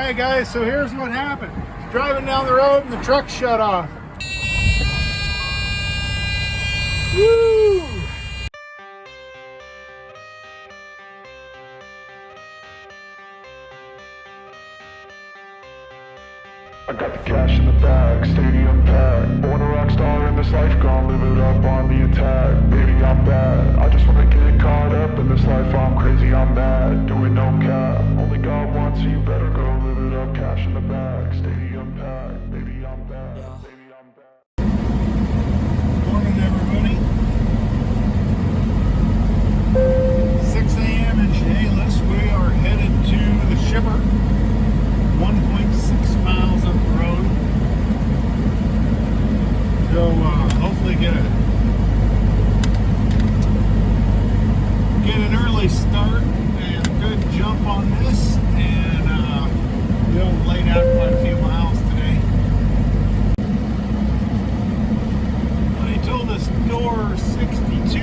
Alright guys, so here's what happened. I was driving down the road and the truck shut off. Woo! I got the cash in the bag, stadium packed. Born a rock star in this life, gonna live it up on the attack. Baby, I'm bad, I just wanna get caught up in this life. I'm crazy, I'm mad, doing no cap. Only God wants you, better go live it up. Cash in the bag, stadium packed. Baby, I'm bad, baby, I'm bad. Morning everybody. 6 a.m. in Chehalis. We are headed to the shipper. 1.6 miles up the road. So hopefully get an early start and a good jump on this, and we'll lay down quite a few miles today. I told us door 62.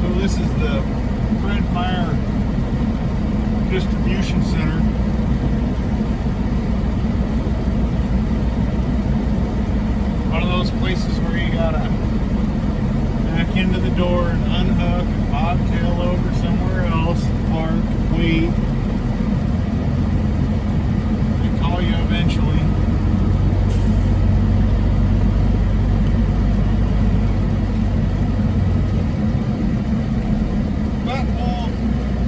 So this is the Fred Meyer distribution center. One of those places where you gotta back into the door and unhook and bobtail over somewhere else, park, wait. They call you eventually. But we'll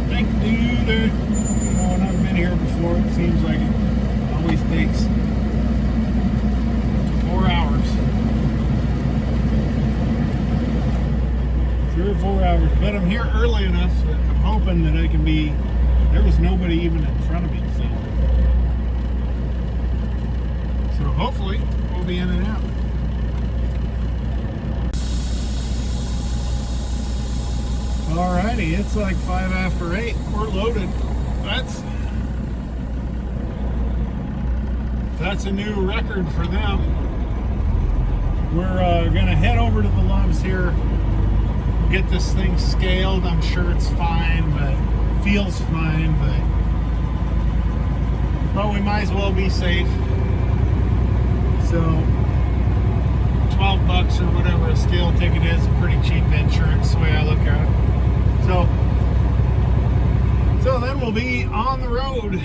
make do there. When I've been here before, it seems like it always takes 4 hours. 3 or 4 hours. But I'm here early enough that I'm hoping that I can be. There was nobody even in front of me, so hopefully we'll be in and out. Alrighty, it's like 5 after 8. We're loaded. That's a new record for them. We're gonna head over to the Loves here, get this thing scaled. I'm sure it's fine, but feels fine, but we might as well be safe. So $12 or whatever a scale ticket is, pretty cheap insurance the way I look at it. So then we'll be on the road.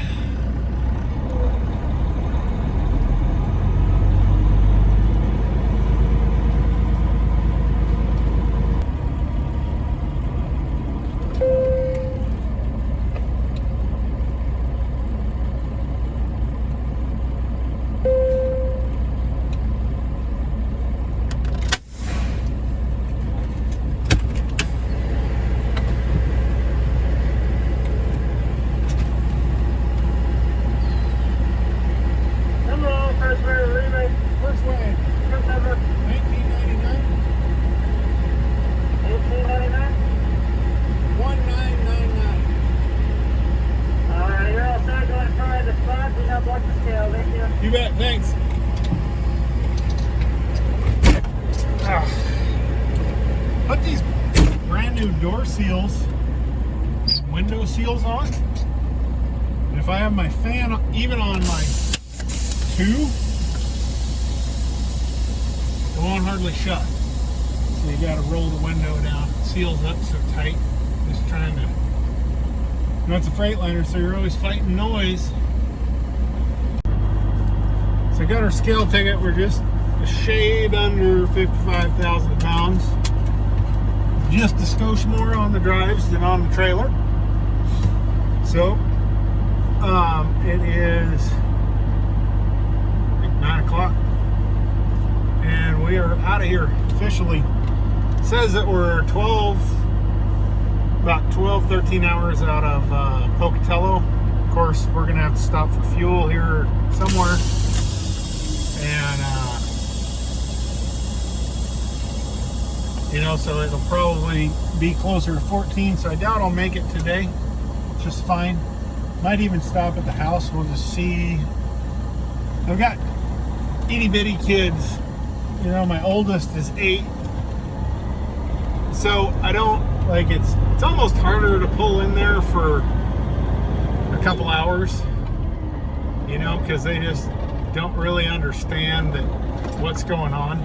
First way. 1999. 1999. Alright, you're all set. Go ahead and try the spot. We have watch the scale. Thank you. You bet. Thanks. Put these brand new door seals, window seals on. And if I have my fan even on my 2, it won't hardly shut. So you got to roll the window down. It seals up so tight. Just trying to. You know, it's a Freightliner, so you're always fighting noise. So I got our scale ticket. We're just a shade under 55,000 pounds. Just a skosh more on the drives than on the trailer. So it is like 9 o'clock. And we are out of here officially. It says that we're about 12, 13 hours out of Pocatello. Of course, we're going to have to stop for fuel here somewhere. And, so it'll probably be closer to 14. So I doubt I'll make it today. It's just fine. Might even stop at the house. We'll just see. I've got itty bitty kids. My oldest is 8. So I don't it's almost harder to pull in there for a couple hours you know, because they just don't really understand that what's going on.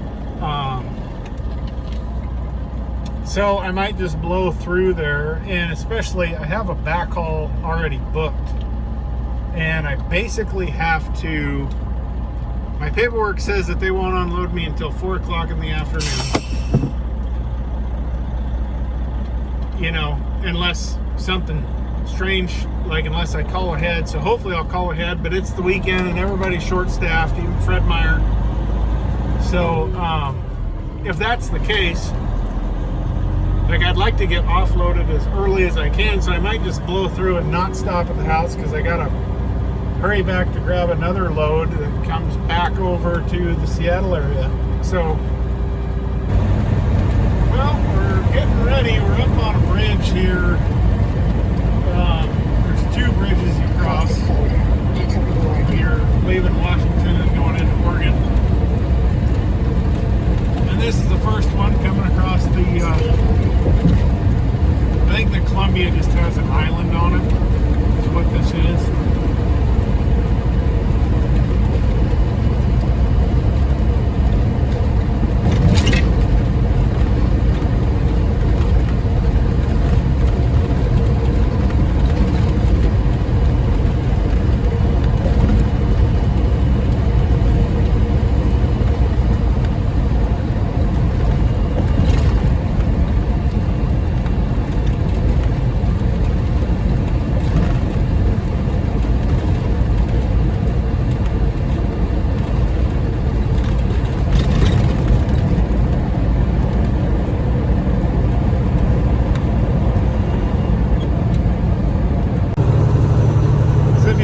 So I might just blow through there, and especially I have a backhaul already booked, and I basically have to, my paperwork says that they won't unload me until 4 o'clock in the afternoon, you know, unless something strange, like unless I call ahead. So hopefully I'll call ahead, but it's the weekend and everybody's short-staffed, even Fred Meyer. So if that's the case, like, I'd like to get offloaded as early as I can, so I might just blow through and not stop at the house, because I gotta hurry back to grab another load that comes back over to the Seattle area. So, well, we're getting ready. We're up on a bridge here. There's 2 bridges you cross. You're leaving Washington and going into Oregon. And this is the first one coming across the, I think the Columbia just has an island on it, is what this is.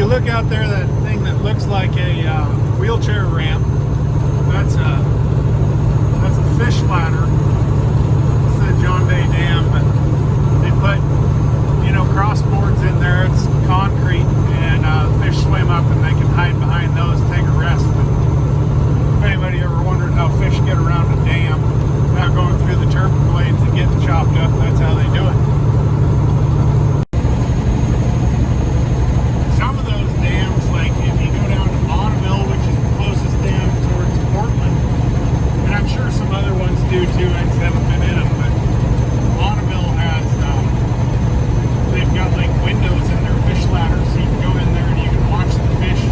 Look out there, that thing that looks like a wheelchair ramp. That's a fish ladder. It's the John Day Dam, but they put, you know, crossboards in there. It's concrete, and fish swim up and they can hide behind those, take a rest. But if anybody ever wondered how fish get around a dam without going through the turbine blades and getting chopped up, that's how they do it. Do too. I just haven't been in them, but Bonneville has, they've got like windows in their fish ladder, so you can go in there and you can watch the fish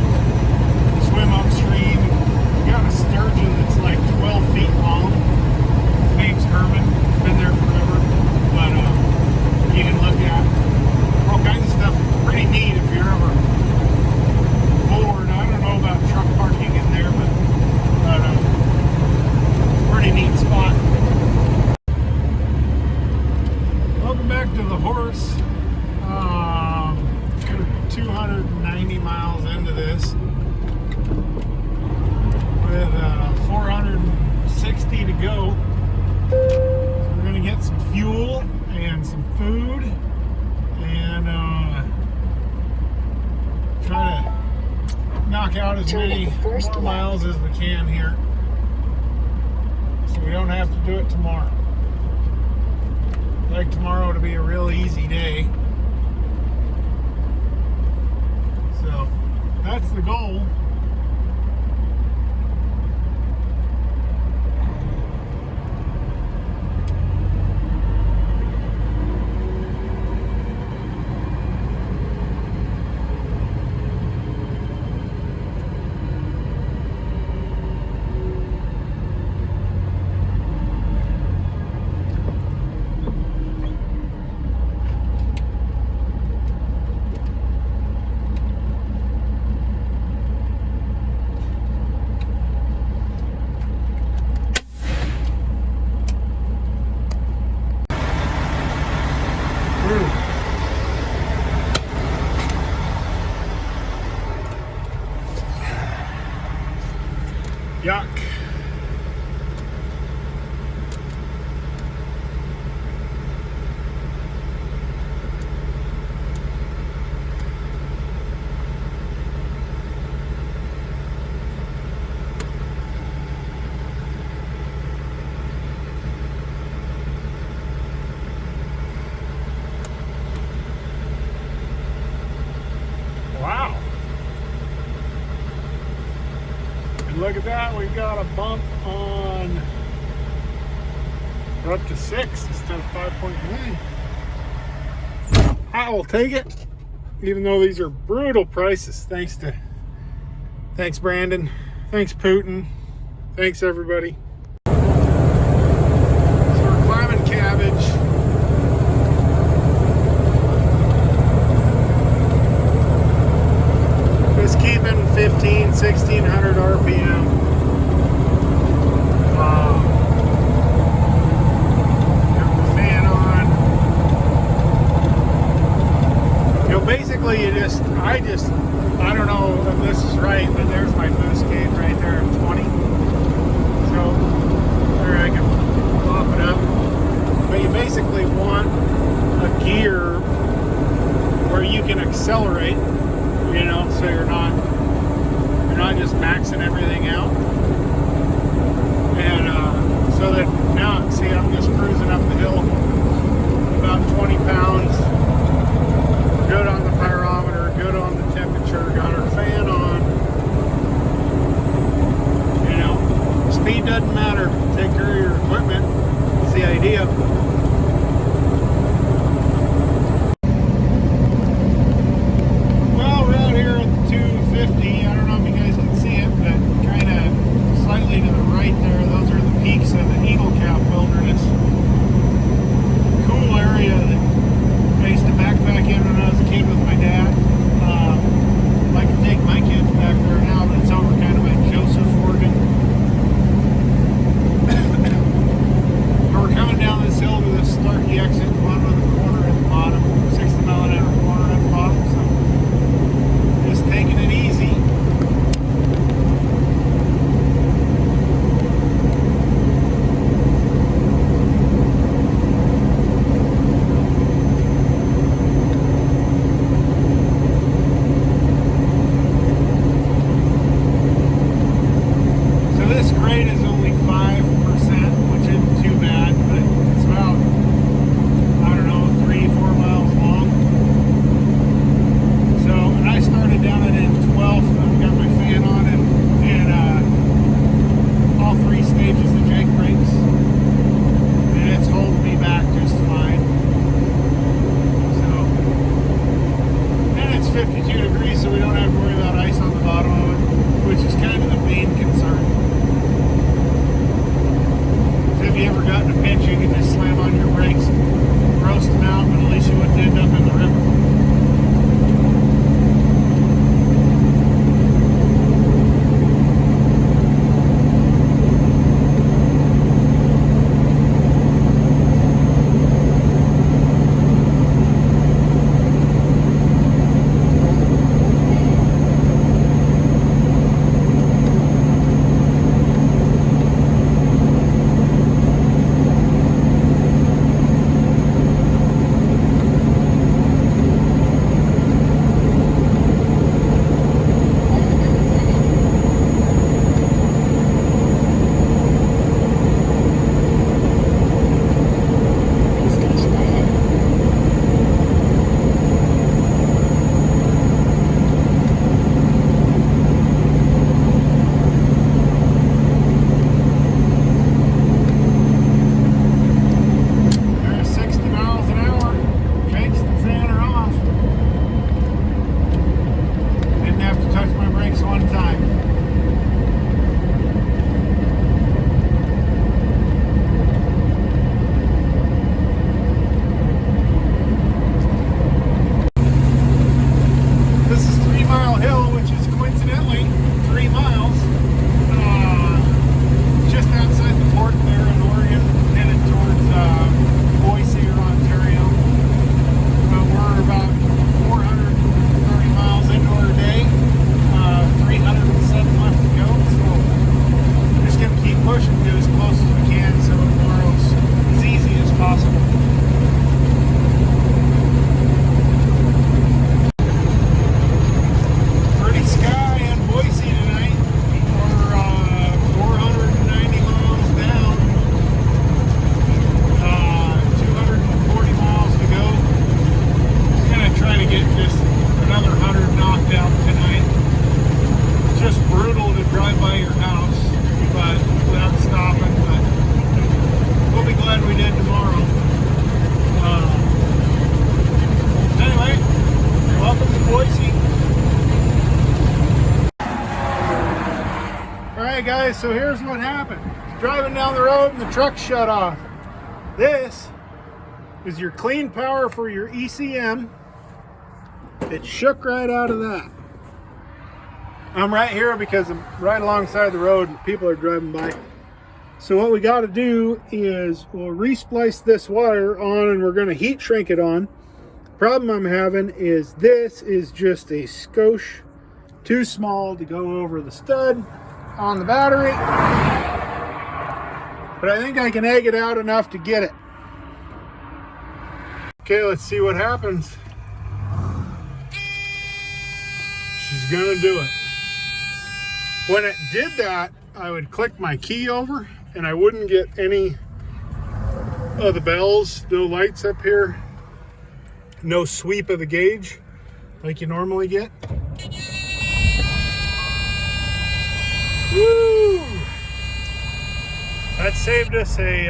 swim upstream. We've got a sturgeon that's like 12 feet long. His name's Herman. He's been there forever, but you can look at all kinds of stuff. Pretty neat if you're ever bored. I don't know about truck parking in there, but pretty neat spot. Welcome back to the horse. 290 miles into this with 460 to go. So we're gonna get some fuel and some food and try to knock out as many more miles as we can here, so we don't have to do it tomorrow. I'd like tomorrow to be a real easy day. So that's the goal. look at that. We got a bump on. We're up to 6 instead of 5.9. I will take it, even though these are brutal prices. Thanks Brandon. Thanks Putin. Thanks everybody. So we're climbing Cabbage. Just keeping 1600 RPM. Got the fan on. You know, basically I don't know if this is right, but there's my boost gauge right there at 20. So there I can pop it up. But you basically want a gear where you can accelerate, you know, so you're not just maxing everything out. And so that now, see, I'm just cruising up the hill, about 20 pounds, good on the pyrometer, good on the temperature, got our fan on. You know, speed doesn't matter. Take care of your equipment. That's the idea. Well, we're out here at the 250. I don't know if you guys can see it, but kind of slightly to the right there, those are the peaks of the Eagle Cap Wilderness. Cool area that Boise. Alright guys, so here's what happened. Driving down the road and the truck shut off. This is your clean power for your ECM. It shook right out of that. I'm right here because I'm right alongside the road and people are driving by. So what we got to do is we'll resplice this wire on and we're going to heat shrink it on. The problem I'm having is this is just a skosh too small to go over the stud on the battery. But I think I can egg it out enough to get it. Okay, let's see what happens. She's gonna do it. When it did that, I would click my key over and I wouldn't get any of the bells, no lights up here, no sweep of the gauge like you normally get. Woo! That saved us a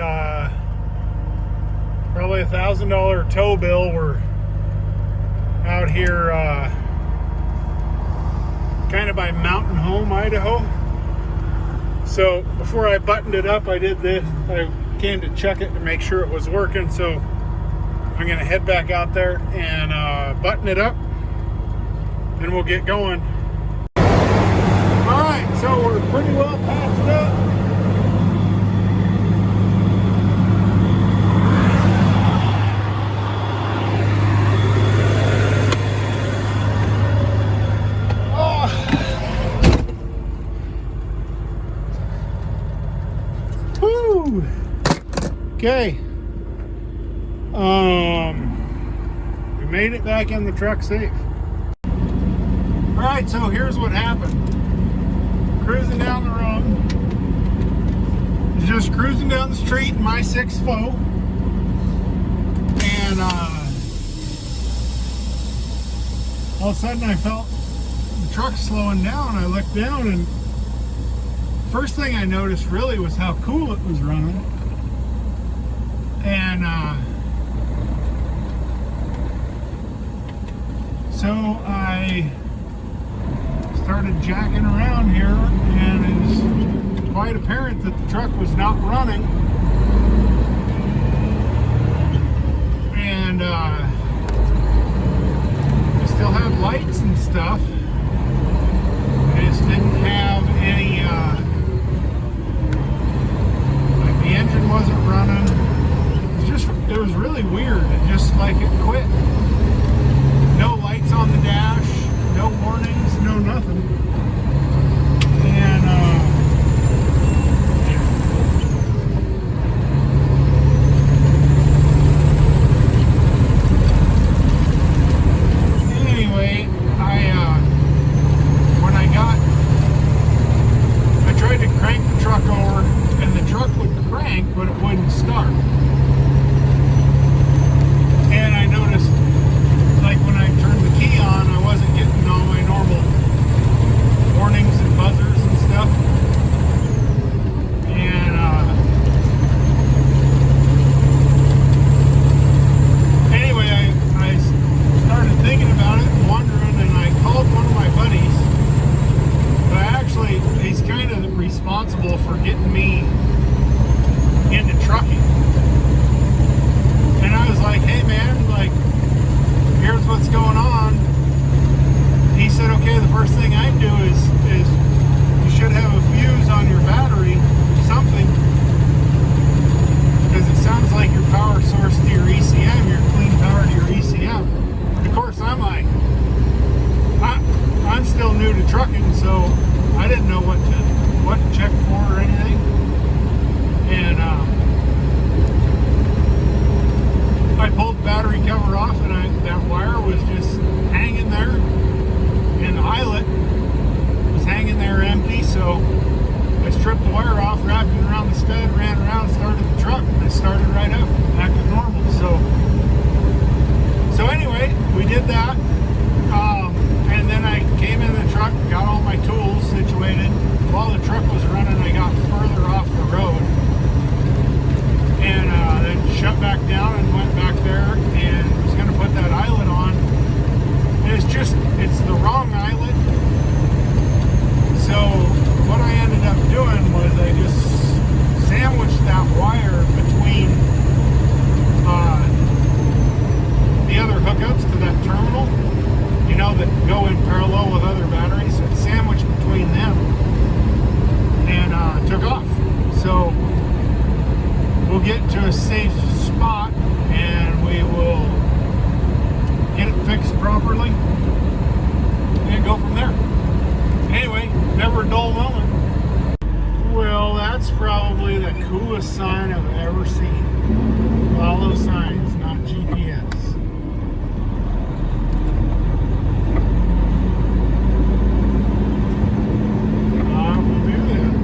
probably $1,000 tow bill. We're out here kind of by Mountain Home, Idaho. So before I buttoned it up, I did this. I came to check it to make sure it was working. So I'm gonna head back out there and button it up and we'll get going. All right, so we're pretty well patched up. Okay. We made it back in the truck safe. All right, so here's what happened. Cruising down the road. Just cruising down the street in my 6.4. And all of a sudden I felt the truck slowing down. I looked down and first thing I noticed really was how cool it was running. And so I started jacking around here and it was quite apparent that the truck was not running. And I still have lights and stuff. I just didn't have any, like the engine wasn't running. It was really weird. It just like it quit. No lights on the dash, no warnings, no nothing. And anyway, when I tried to crank the truck over and the truck would crank but it wouldn't start. And I noticed, like when I turned the key on, I wasn't getting all my normal warnings and buzzers and stuff. And anyway, I started thinking about it and wondering, and I called one of my buddies. But he's kind of responsible for getting me into trucking. And I was like, hey man, like, here's what's going on. He said, okay, the first thing I'd do is you should have a fuse on your battery, something, because it sounds like your power source to your ECM, your clean power to your ECM. Of course, I'm like, I'm still new to trucking, so I didn't know what to check for or anything. And I pulled the battery cover off and that wire was just hanging there, and the eyelet was hanging there empty. So I stripped the wire off, wrapped it around the stud, ran around, started the truck, and it started right up, back to normal. So anyway, we did that, and then I came in the truck, got all my tools situated. While the truck was running, I got further off the road. And then shut back down and went back there and was going to put that eyelet on go in parallel with other batteries. So it sandwiched between them and took off. So we'll get to a safe spot and we will get it fixed properly and go from there. Anyway, never a dull moment. Well, that's probably the coolest sign I've ever seen. Follow signs, not GPS. I will do that.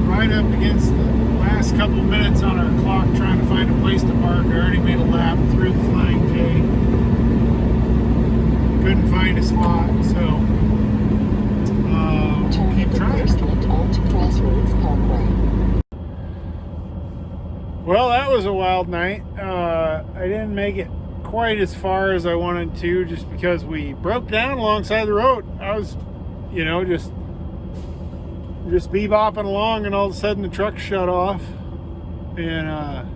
Right up against the last couple minutes on our clock trying to find a place to park. I already made a lap through the Flying J. Couldn't find a spot, so keep trying. Well, that was a wild night. I didn't make it quite as far as I wanted to just because we broke down alongside the road. I was, just bebopping along and all of a sudden the truck shut off and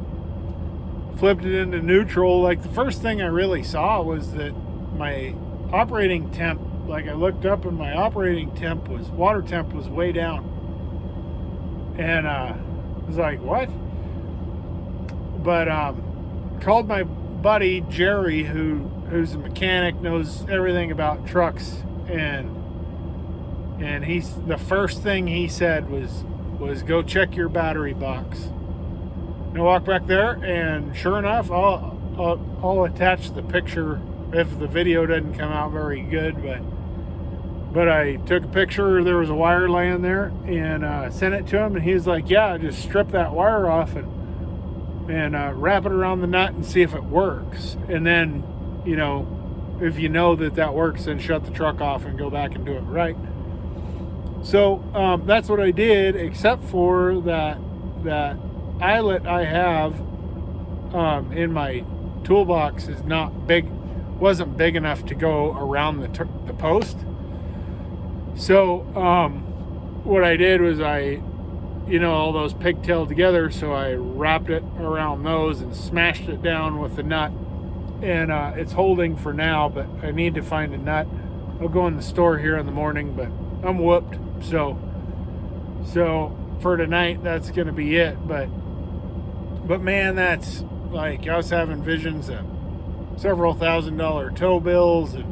flipped it into neutral. Like the first thing I really saw was that my operating temp, like I looked up and my operating temp water temp was way down. And I was like, what? But called my buddy Jerry, who's a mechanic, knows everything about trucks, and he's the first thing he said was go check your battery box. And I walked back there, and sure enough, I'll attach the picture if the video doesn't come out very good, but I took a picture. There was a wire laying there, and sent it to him, and he was like, yeah, just strip that wire off and wrap it around the nut and see if it works. And then, if you know that works, then shut the truck off and go back and do it right. So that's what I did, except for that eyelet I have in my toolbox is not big, wasn't big enough to go around the post. So what I did was all those pigtailed together, so I wrapped it around those and smashed it down with the nut, and it's holding for now, but I need to find a nut. I'll go in the store here in the morning, but I'm whooped, so for tonight that's gonna be it. But man, that's like, I was having visions of several $1,000 tow bills and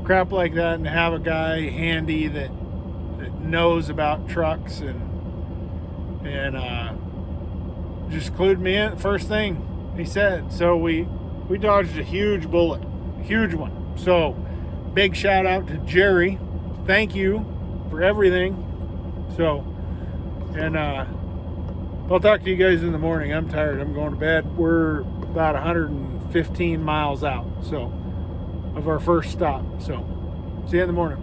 crap like that, and to have a guy handy that knows about trucks and just clued me in. First thing he said. So we dodged a huge bullet, huge one. So big shout out to Jerry. Thank you for everything. So, and I'll talk to you guys in the morning. I'm tired. I'm going to bed. We're about 115 miles out, so, of our first stop. So see you in the morning.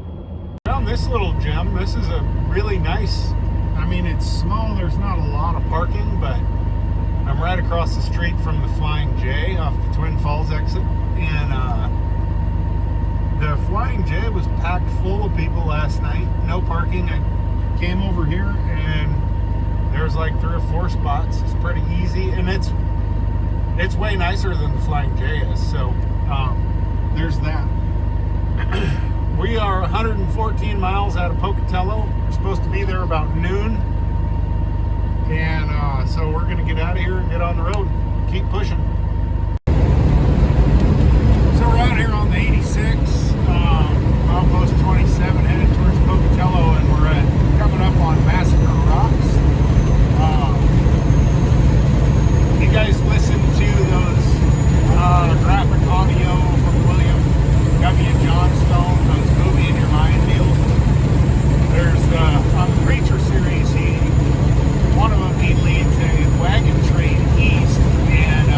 Found this little gem. This is a really nice, it's small, there's not a lot of parking, but I'm right across the street from the Flying J off the Twin Falls exit, and the Flying J was packed full of people last night. No parking. I came over here and there's like 3 or 4 spots. It's pretty easy, and it's way nicer than the Flying J is, so there's that. We are 114 miles out of Pocatello. We're supposed to be there about noon. And so we're going to get out of here and get on the road. Keep pushing. So we're out here on the 86, milepost 27, headed towards Pocatello, and we're coming up on Massacre Rocks. If you guys listen to those graphic audio from William W. Johnstone, those movie in your mind deals, there's on the Preacher series, one of them, he leads a wagon train east, and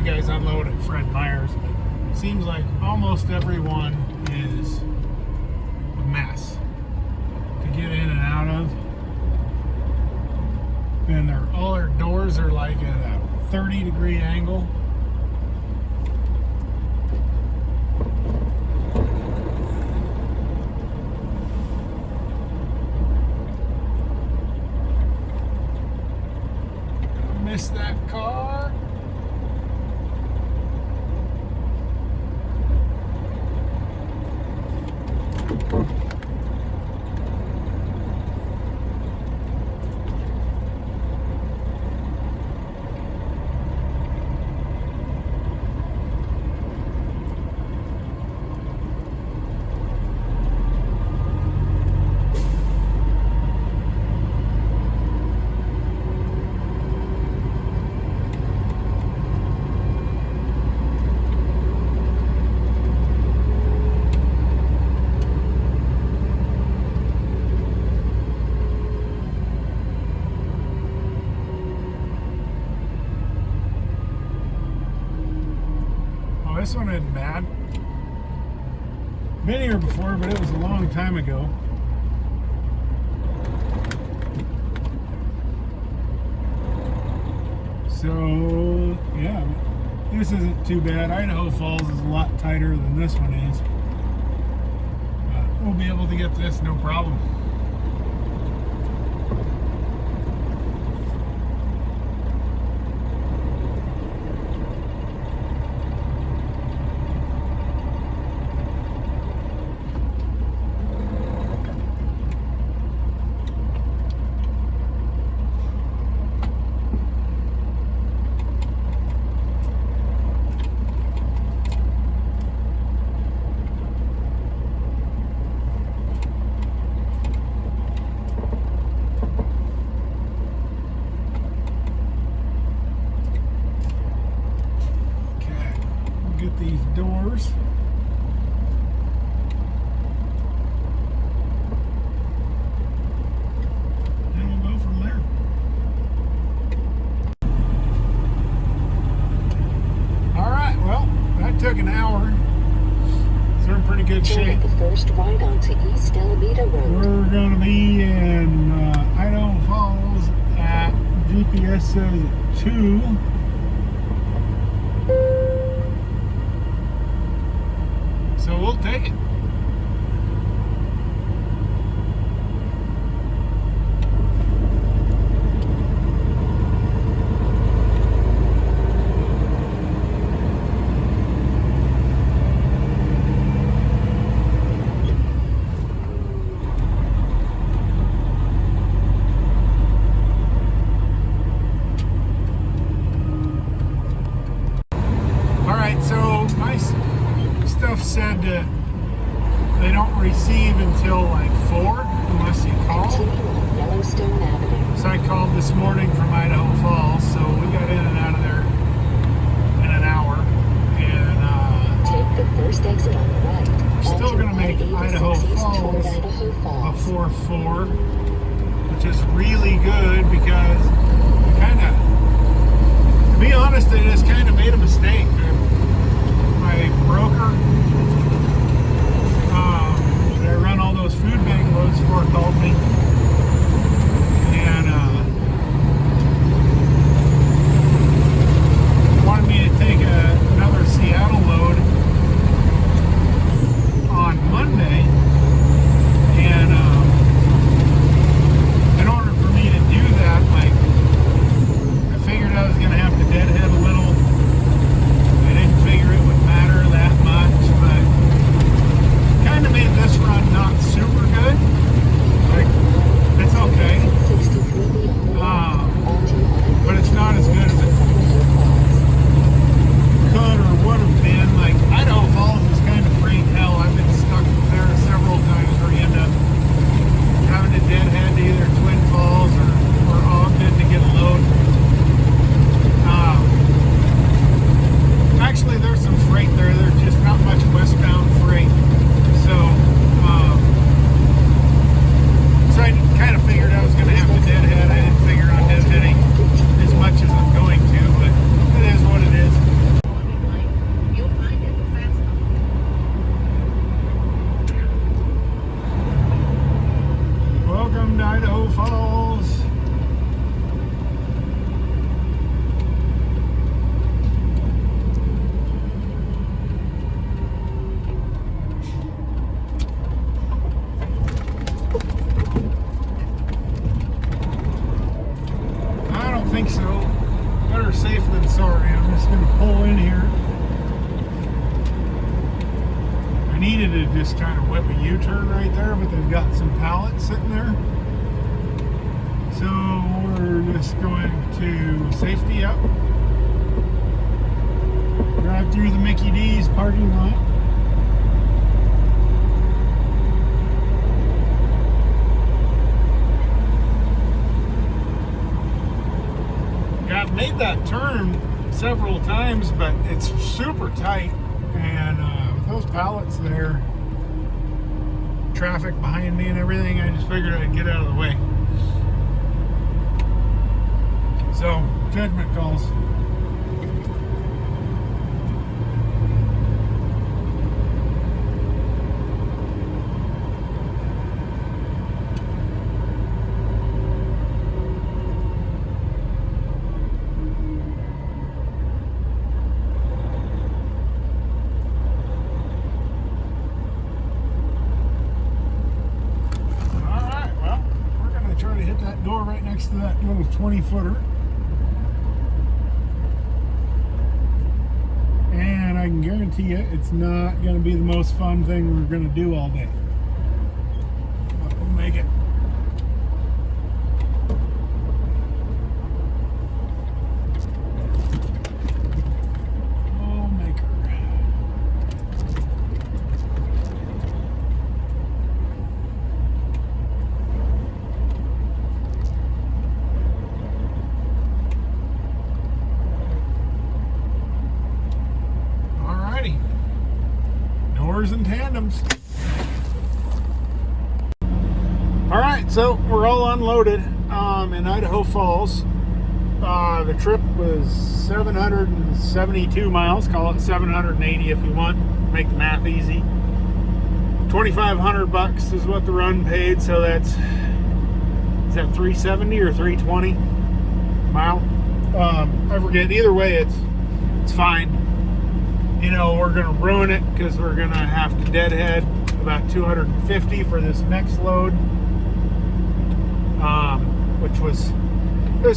you guys unload at Fred Meyer's, but it seems like almost everyone is a mess to get in and out of. And all their doors are like at a 30-degree angle. Missed that car. This one isn't bad. Been here before, but it was a long time ago. So, yeah, this isn't too bad. Idaho Falls is a lot tighter than this one is. But we'll be able to get this no problem. Get these doors. And we'll go from there. Alright, well, that took an hour. So we're in pretty good shape. The first right onto East Alameda Road. We're going to be in Idaho Falls at GPS says 2. So we'll take it. All right, so my stuff said that they don't receive until like 4 unless you call. Yellowstone Avenue. So I called this morning from Idaho Falls, so we got in and out of there in an hour. And take the first exit on the right. we're still going to make Idaho Falls Idaho Falls. before 4, which is really good because we kind of, to be honest, I just kind of made a mistake. My broker that I run all those food bank loads for called me and wanted me to take another Seattle load on Monday, and in order for me to do that, like, I figured I was going to have to deadhead a little think so. Better safe than sorry. I'm just going to pull in here. I needed to just kind of whip a U-turn right there, but they've got some pallets sitting there. So we're just going to safety up. Drive through the Mickey D's parking lot. Yeah, I've made that turn several times, but it's super tight, and with those pallets there, traffic behind me and everything, I just figured I'd get out of the way. So, judgment calls. Door right next to that little 20-footer, and I can guarantee you it's not going to be the most fun thing we're going to do all day, but we'll make it. We'll make her. Doors and tandems. All right, so we're all unloaded in Idaho Falls. The trip was 772 miles. Call it 780 if you want. Make the math easy. $2,500 is what the run paid. So is that 370 or 320 mile? I forget. Either way, it's fine. You know, we're going to ruin it because we're going to have to deadhead about 250 for this next load, which was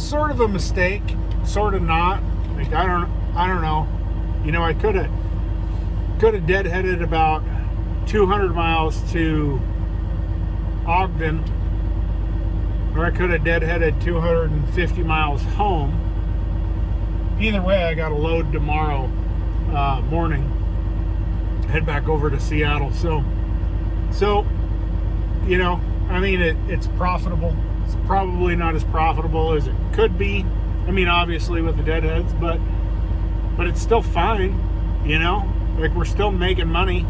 sort of a mistake, sort of not. Like I don't know. You know, I could have deadheaded about 200 miles to Ogden, or I could have deadheaded 250 miles home. Either way, I got a load tomorrow morning, head back over to Seattle. So you know, I mean, it's profitable. It's probably not as profitable as it could be. I mean, obviously with the deadheads, but it's still fine. You know, like we're still making money.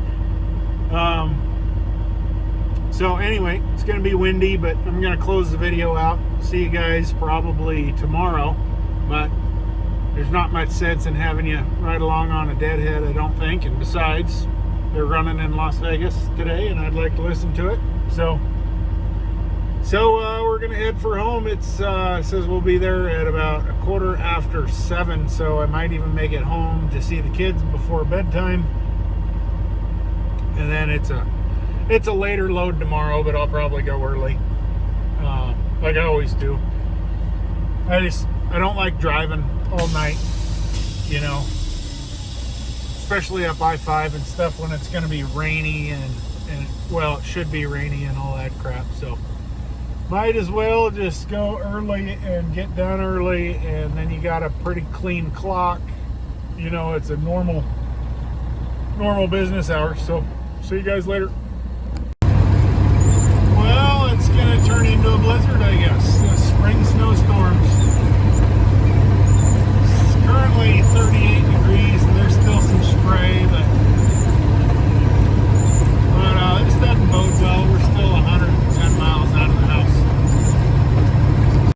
So anyway, it's gonna be windy, but I'm gonna close the video out. See you guys probably tomorrow, but there's not much sense in having you ride along on a deadhead, I don't think. And besides, they're running in Las Vegas today, and I'd like to listen to it. So we're gonna head for home. It says we'll be there at about 7:15. So I might even make it home to see the kids before bedtime. And then it's a later load tomorrow, but I'll probably go early, like I always do. I don't like driving all night, you know, especially up I-5 and stuff when it's going to be rainy and well, it should be rainy and all that crap. So might as well just go early and get done early, and then you got a pretty clean clock. You know, it's a normal business hour. So see you guys later.